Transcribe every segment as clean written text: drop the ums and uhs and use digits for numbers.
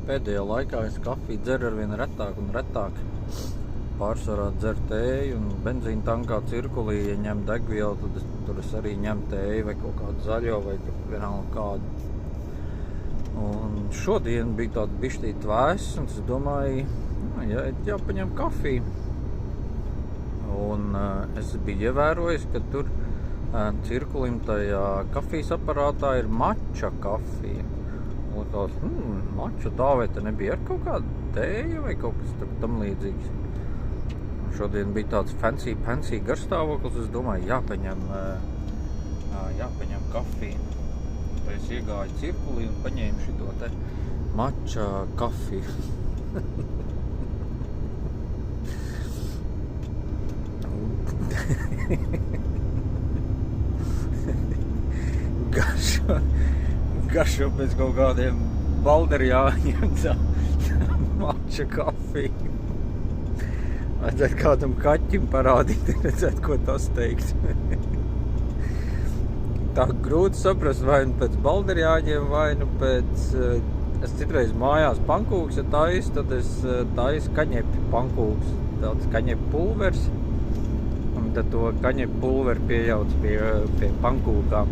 Pēdējā laikā es kafiju dzeru arvien retāk un retāk. Pārsvarā dzeru tēju un benzīna tankā cirkulī, ja ņem degvielu, tad es arī ņem tēju vai kaut kādu zaļo vai vienalga kādu. Un šodien bija tāda bišķīt vēss, un es domāju, jāpaņem kafiju. Un es biju ievērojis, ka tur cirkulim tajā kafijas aparātā ir mača kafija. Likās, mača tā, vai te nebija ar kaut kāda tēja vai kaut kas tam līdzīgs. Šodien bija tāds fancy garstāvoklis, es domāju, jāpaņem kafiju. Tad es iegāju cirkulī un paņēmu šito te mača kafiju. Garšo pēc kaut kādiem balderjāņiem tā mača kafija. Vajadzētu kādam kaķim parādīt, redzēt, ko tas teikt. Tā grūti saprast, vai nu pēc balderjāņiem, vai nu pēc... Es citreiz mājās pankūks, ja taisu, tad es taisu kaņepi pankūks. Tāds kaņepi pulvers. Un tad to kaņepi pulveri piejauc pie pankūkām.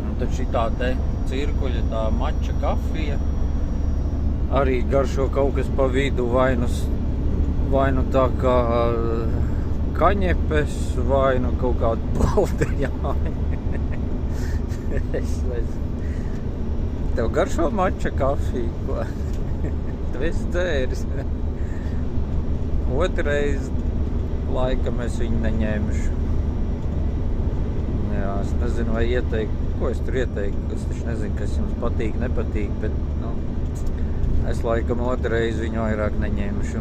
Un tad šitā te cirkuļa tā mača kafija arī garšo kaut kas pa vidu, vai nu tā kā kaņepes, vai nu kaut kādu balderjāņi. Es nezinu. Tev garšo mača kafija, ko? Tu esi dzēris. Otrais laikam es viņu neņemšu. Jā, es nezinu, vai ieteikt, ko es tur ieteiktu. Es taču nezinu, kas jums patīk, nepatīk, bet, es laikam otrais viņu vairāk neņemšu.